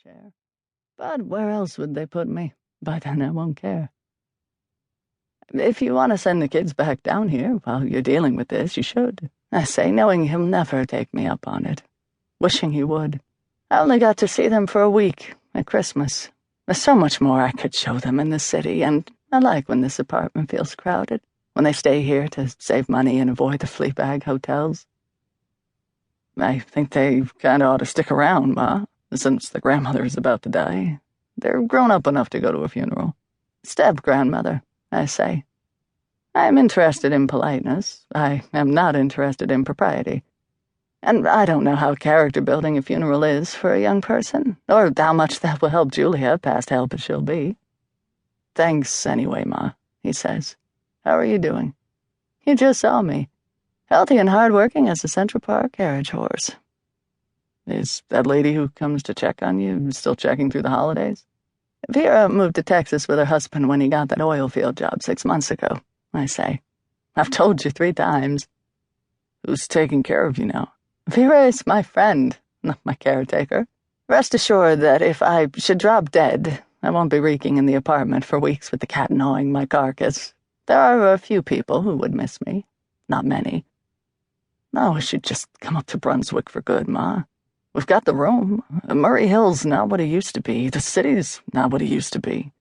chair. But where else would they put me? By then I won't care. If you want to send the kids back down here while you're dealing with this, you should. I say, knowing he'll never take me up on it. Wishing he would. I only got to see them for a week at Christmas. There's so much more I could show them in the city, and I like when this apartment feels crowded, when they stay here to save money and avoid the flea bag hotels. I think they kinda ought to stick around, Ma, since the grandmother is about to die. They're grown up enough to go to a funeral. Step-grandmother, I say. I am interested in politeness. I am not interested in propriety. And I don't know how character-building a funeral is for a young person, or how much that will help Julia, past help as she'll be. Thanks anyway, Ma, he says. How are you doing? You just saw me. Healthy and hard-working as a Central Park carriage horse. Is that lady who comes to check on you still checking through the holidays? Vera moved to Texas with her husband when he got that oil field job 6 months ago, I say. I've told you 3 times. Who's taking care of you now? Vera is my friend, not my caretaker. Rest assured that if I should drop dead, I won't be reeking in the apartment for weeks with the cat gnawing my carcass. There are a few people who would miss me. Not many. No, I should just come up to Brunswick for good, Ma. We've got the room. Murray Hill's not what it used to be. The city's not what it used to be.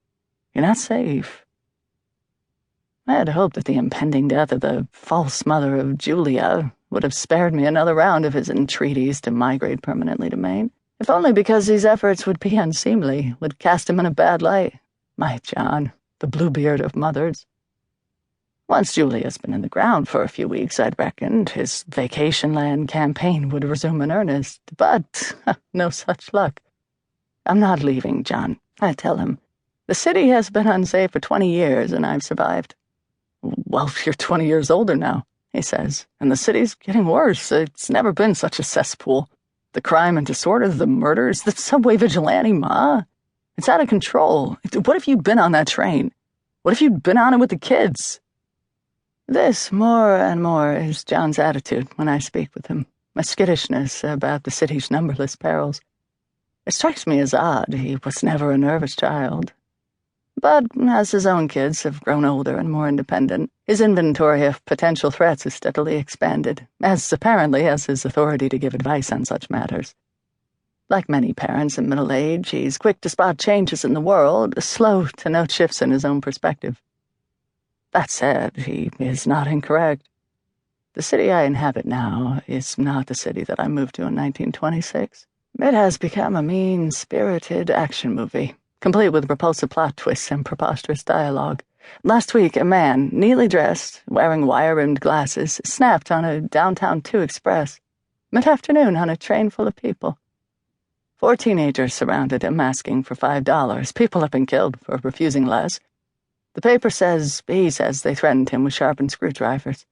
You're not safe. I had hoped that the impending death of the false mother of Julia would have spared me another round of his entreaties to migrate permanently to Maine, if only because these efforts would be unseemly, would cast him in a bad light. My John, the Bluebeard of mothers. Once Julia's been in the ground for a few weeks, I'd reckoned his vacation land campaign would resume in earnest, but no such luck. I'm not leaving, John, I tell him. The city has been unsafe for 20 years, and I've survived. Well, you're 20 years older now, he says, and the city's getting worse. It's never been such a cesspool. The crime and disorder, the murders, the subway vigilante, Ma. It's out of control. What if you'd been on that train? What if you'd been on it with the kids? This, more and more, is John's attitude when I speak with him, a skittishness about the city's numberless perils. It strikes me as odd. He was never a nervous child. But as his own kids have grown older and more independent, his inventory of potential threats has steadily expanded, as apparently as his authority to give advice on such matters. Like many parents in middle age, he's quick to spot changes in the world, slow to note shifts in his own perspective. That said, he is not incorrect. The city I inhabit now is not the city that I moved to in 1926. It has become a mean-spirited action movie, complete with repulsive plot twists and preposterous dialogue. Last week, a man, neatly dressed, wearing wire-rimmed glasses, snapped on a downtown 2 express. Mid-afternoon on a train full of people. 4 teenagers surrounded him, asking for $5. People have been killed for refusing less. The paper says he says they threatened him with sharpened screwdrivers.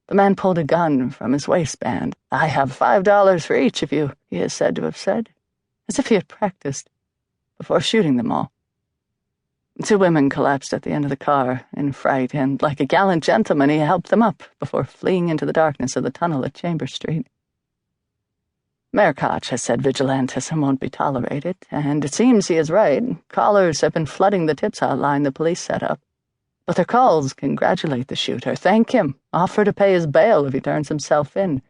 The man pulled a gun from his waistband. I have $5 for each of you, he is said to have said, as if he had practiced, before shooting them all. 2 women collapsed at the end of the car in fright, and like a gallant gentleman he helped them up before fleeing into the darkness of the tunnel at Chambers Street. Mayor Koch has said vigilantism won't be tolerated, and it seems he is right. Callers have been flooding the tips hotline the police set up. But their calls congratulate the shooter, thank him, offer to pay his bail if he turns himself in.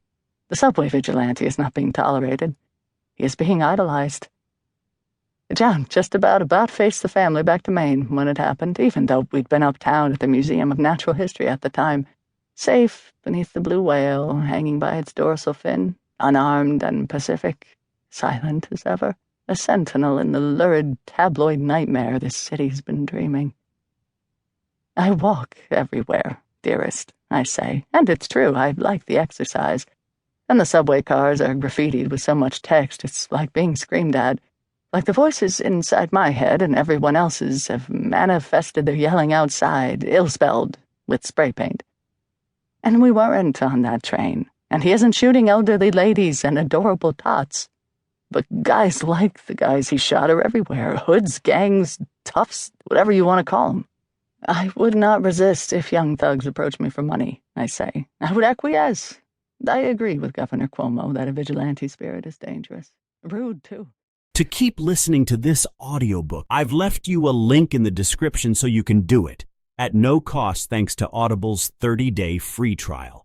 The subway vigilante is not being tolerated. He is being idolized. John just about faced the family back to Maine when it happened, even though we'd been uptown at the Museum of Natural History at the time, safe beneath the blue whale hanging by its dorsal fin. Unarmed and pacific, silent as ever, a sentinel in the lurid tabloid nightmare this city's been dreaming. I walk everywhere, dearest, I say, and it's true, I like the exercise. And the subway cars are graffitied with so much text, it's like being screamed at. Like the voices inside my head and everyone else's have manifested their yelling outside, ill-spelled, with spray paint. And we weren't on that train. And he isn't shooting elderly ladies and adorable tots. But guys like the guys he shot are everywhere. Hoods, gangs, toughs, whatever you want to call them. I would not resist if young thugs approached me for money, I say. I would acquiesce. I agree with Governor Cuomo that a vigilante spirit is dangerous. Rude, too. to keep listening to this audiobook. I've left you a link in the description so you can do it, at no cost thanks to Audible's 30-day free trial.